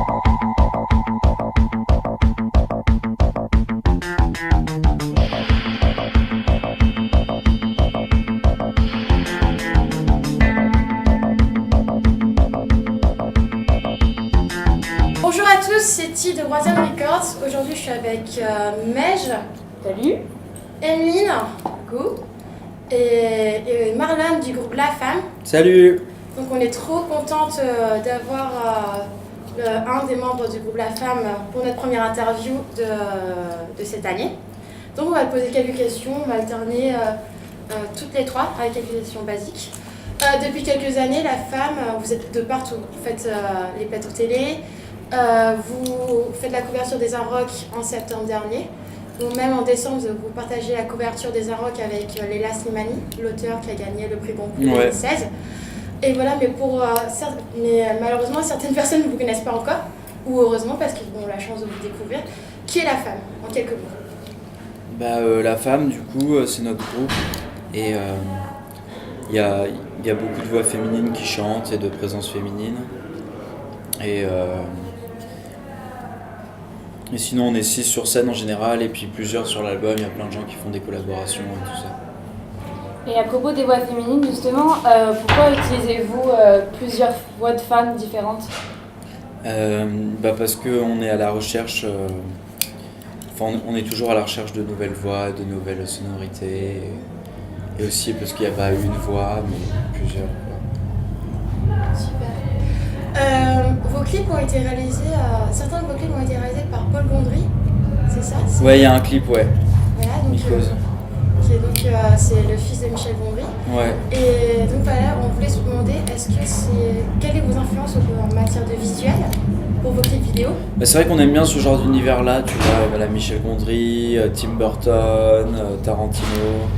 Bonjour à tous, c'est Ti de Roisen Records. Aujourd'hui, je suis avec Mej. Salut. Emeline. Coucou. Et Marlon du groupe La Femme. Salut. Donc, on est trop contente d'avoir un des membres du groupe La Femme pour notre première interview de cette année. Donc, on va te poser quelques questions, on va alterner toutes les trois avec quelques questions basiques. Depuis quelques années, La Femme, vous êtes de partout. Vous faites les plateaux télé. Vous faites la couverture des Inrocks en septembre dernier. Ou même en décembre, vous partagez la couverture des Inrocks avec Leila Slimani, l'auteur qui a gagné le prix Goncourt en 2016. Et voilà, mais malheureusement, certaines personnes ne vous connaissent pas encore, ou heureusement parce qu'ils ont la chance de vous découvrir. Qui est La Femme, en quelques mots? La Femme, du coup, c'est notre groupe. Et il y a beaucoup de voix féminines qui chantent et de présence féminine. Et sinon, on est 6 sur scène en général, et puis plusieurs sur l'album. Il y a plein de gens qui font des collaborations et tout ça. Et à propos des voix féminines, justement, pourquoi utilisez-vous plusieurs voix de femmes différentes? Parce qu'on est à la recherche, on est toujours à la recherche de nouvelles voix, de nouvelles sonorités, et aussi parce qu'il n'y a pas une voix, mais plusieurs. Super. Vos clips ont été réalisés, certains de vos clips ont été réalisés par Paul Gondry, c'est ça? Ouais, il y a un clip, ouais. Voilà, donc, Mycose. C'est le fils de Michel Gondry. Ouais. Et donc voilà, on voulait se demander, quelles sont vos influences en matière de visuel pour vos clips vidéo? C'est vrai qu'on aime bien ce genre d'univers-là, tu vois, voilà, Michel Gondry, Tim Burton, Tarantino,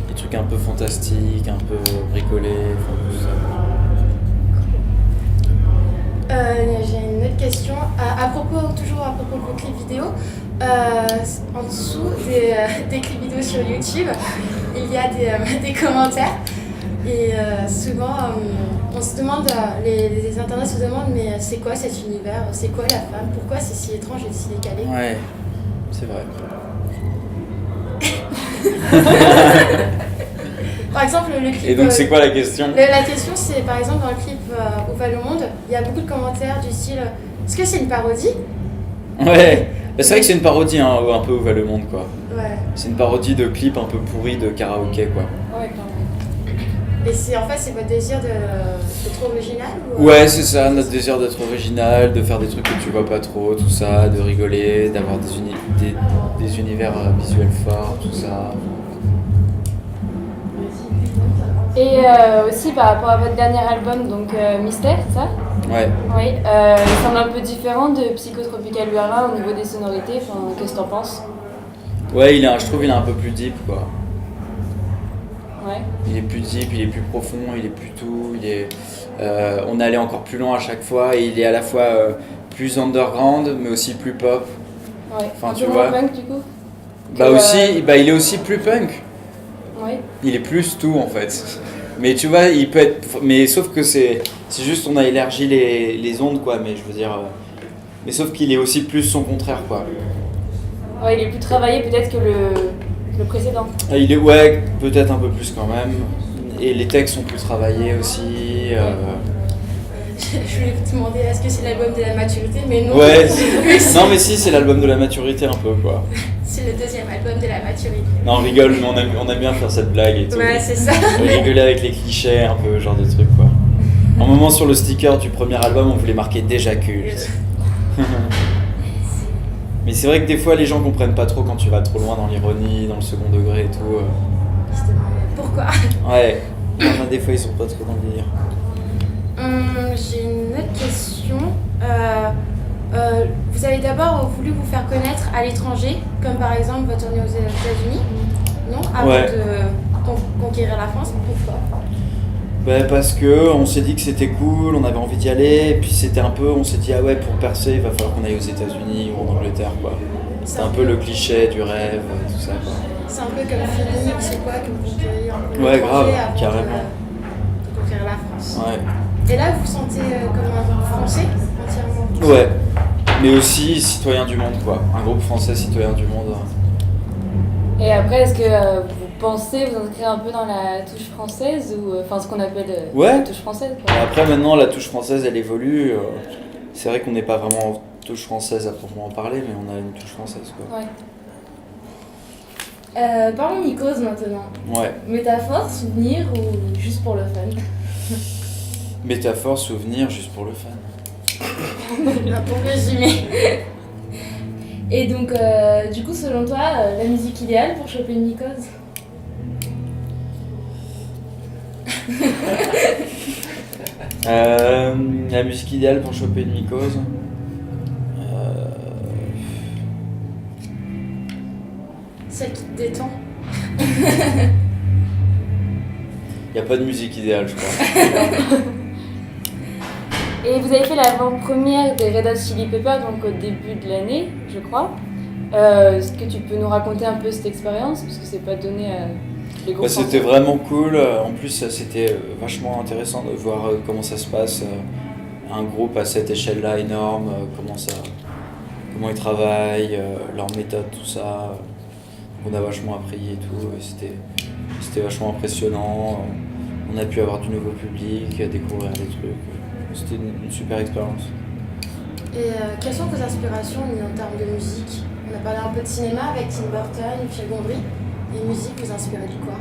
des trucs un peu fantastiques, un peu bricolés, tout ça. J'ai une autre question. Toujours à propos de vos clips vidéo, en dessous des clips vidéo sur YouTube, il y a des commentaires. Et souvent, on se demande, les internautes se demandent, mais c'est quoi cet univers? C'est quoi La Femme? Pourquoi c'est si étrange et si décalé? Ouais, c'est vrai. Par exemple, le clip... Et donc c'est quoi la question? La question, c'est par exemple dans le clip Où va le monde, il y a beaucoup de commentaires du style est-ce que c'est une parodie? Ouais, c'est vrai que c'est une parodie, hein, un peu Où va le monde, quoi. Ouais. C'est une parodie de clip un peu pourri de karaoké, quoi. Ouais, clairement. Et c'est votre désir d'être original Ouais, c'est ça, notre désir d'être original, de faire des trucs que tu vois pas trop, tout ça, de rigoler, d'avoir des univers visuels forts, tout ça. Et aussi par rapport à votre dernier album, donc Mystère, c'est ça? Ouais. Oui, il semble un peu différent de Psychotropical Urbain au niveau des sonorités, qu'est-ce que t'en penses? Ouais, je trouve qu'il est un peu plus deep, quoi. Ouais. Il est plus deep, il est plus profond, il est plus tout, on est allé encore plus loin à chaque fois, et il est à la fois plus underground, mais aussi plus pop. Ouais, Enfin, un tu peu vois. moins punk du coup? Il est aussi plus punk. Oui. Il est plus tout en fait. Mais tu vois, il peut être. Mais sauf que c'est juste on a élargi les ondes, quoi. Mais je veux dire. Mais sauf qu'il est aussi plus son contraire, quoi. Ouais, il est plus travaillé peut-être que le précédent. Il est, ouais, peut-être un peu plus quand même. Et les textes sont plus travaillés aussi. Je voulais te demander est-ce que c'est l'album de la maturité, mais non. Ouais. Non, mais si, c'est l'album de la maturité un peu, quoi. C'est le deuxième album de la maturité. Non, on rigole, mais on aime bien faire cette blague et tout. Ouais, c'est ça. Rigoler avec les clichés, un peu, genre de truc, quoi. Un moment sur le sticker du premier album, on voulait marquer déjà culte. Mais c'est vrai que des fois, les gens comprennent pas trop quand tu vas trop loin dans l'ironie, dans le second degré et tout. Pourquoi? Ouais, des fois, ils sont pas trop dans le délire. J'ai une autre question. Vous avez d'abord voulu vous faire connaître à l'étranger, comme par exemple votre tournée aux États-Unis, non? Avant de conquérir la France. Pourquoi? Parce que on s'est dit que c'était cool, on avait envie d'y aller, et puis c'était un peu, on s'est dit ah ouais, pour percer, il va falloir qu'on aille aux États-Unis ou en Angleterre, quoi. C'est un peu le cliché du rêve, tout ça, quoi. C'est un peu comme Philippe, c'est quoi que vous conquérez un peu Ouais, grave, avant carrément. de conquérir la France. Ouais. Et là, vous vous sentez comme un Français entièrement? Ouais, Mais aussi citoyen du monde, quoi. Un groupe français citoyen du monde. Et après, est-ce que vous pensez vous inscrire un peu dans la touche française ou enfin ce qu'on appelle Ouais. la touche française quoi. Après, maintenant, la touche française, elle évolue. C'est vrai qu'on n'est pas vraiment en touche française à proprement parler, mais on a une touche française, quoi. Ouais. Parlons mycose maintenant. Ouais. Métaphore, souvenir ou juste pour le fun? Métaphore, souvenir, juste pour le fun. Pour résumer. Et donc, du coup, selon toi, la musique idéale pour choper une mycose? La musique idéale pour choper une mycose. Celle qui te détend. Y a pas de musique idéale, je crois. Et vous avez fait l'avant-première des Red Hot Chili Peppers donc au début de l'année, je crois. Est-ce que tu peux nous raconter un peu cette expérience parce que c'est pas donné à les groupes C'était français. vraiment cool. En plus, c'était vachement intéressant de voir comment ça se passe. Un groupe à cette échelle-là énorme, comment ils travaillent, leur méthode, tout ça. On a vachement appris et tout. Et c'était vachement impressionnant. On a pu avoir du nouveau public, découvrir des trucs. C'était une super expérience. Et quelles sont vos inspirations en termes de musique? On a parlé un peu de cinéma avec Tim Burton, Michel Gondry. Et musique, vous inspirez de quoi?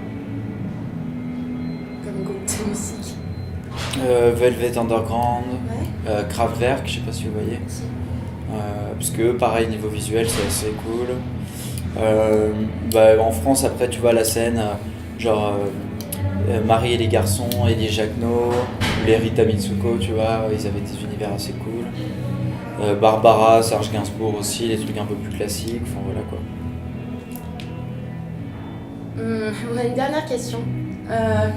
Comme groupe de musique. Velvet Underground, Ouais. Kraftwerk, je sais pas si vous voyez. Si. Parce que pareil, niveau visuel, c'est assez cool. En France, après, tu vois la scène, Marie et les garçons, Elie et Jacquenot, ou les Rita Mitsuko, tu vois, ils avaient des univers assez cool. Barbara, Serge Gainsbourg aussi, les trucs un peu plus classiques, enfin voilà quoi. On a une dernière question.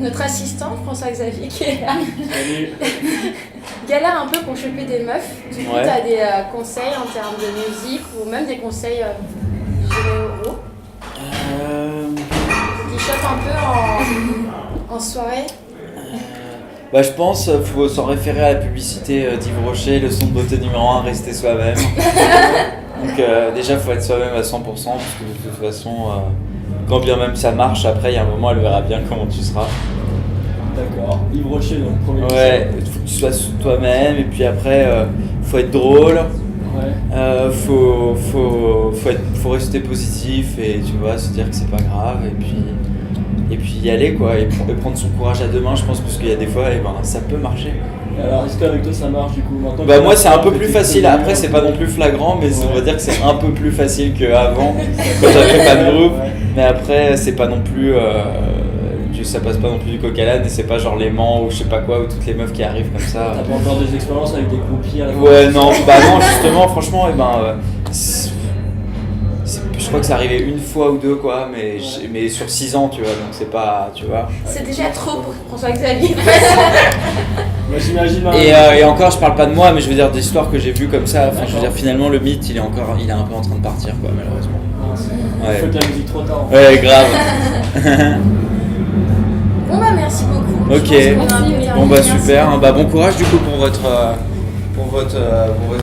Notre assistant, François-Xavier, qui est là, galère un peu pour choper des meufs. Du coup, Ouais. tu as des conseils en termes de musique ou même des conseils généraux qui chopent un peu en soirée. Je pense faut s'en référer à la publicité d'Yves Rocher, le son de beauté numéro 1, rester soi-même. Donc déjà, faut être soi-même à 100% parce que de toute façon, quand bien même ça marche, après il y a un moment, elle verra bien comment tu seras. D'accord. Yves Rocher, donc premier. Ouais, il faut que tu sois toi-même et puis après, faut être drôle. Ouais. Faut rester positif et tu vois, se dire que c'est pas grave et puis y aller quoi et prendre son courage à deux mains, je pense, parce qu'il y a des fois ça peut marcher. Alors, est-ce qu'avec toi ça marche du coup maintenant? Moi c'est un peu plus facile, après c'est pas non plus flagrant, mais on va dire que c'est un peu plus facile qu'avant quand j'avais pas de groupe, mais après c'est pas non plus ça passe pas non plus du coq à l'âne et c'est pas genre les Mans ou je sais pas quoi ou toutes les meufs qui arrivent comme ça. T'as pas encore des expériences avec des groupies à la Ouais, non, non, justement, franchement, je crois que c'est arrivé une fois ou deux, quoi, mais sur 6 ans, tu vois, donc c'est pas, tu vois. C'est déjà trop pour François-Xavier. Moi j'imagine. Et encore, je parle pas de moi, mais je veux dire d'histoires que j'ai vues comme ça, enfin, je veux dire, finalement, le mythe, il est un peu en train de partir, quoi, malheureusement. Il faut de la musique trop tard. Ouais, grave. Bon merci beaucoup. Ok. Je pense qu'on a un peu terminé. Bon, super. Bon courage, du coup, pour votre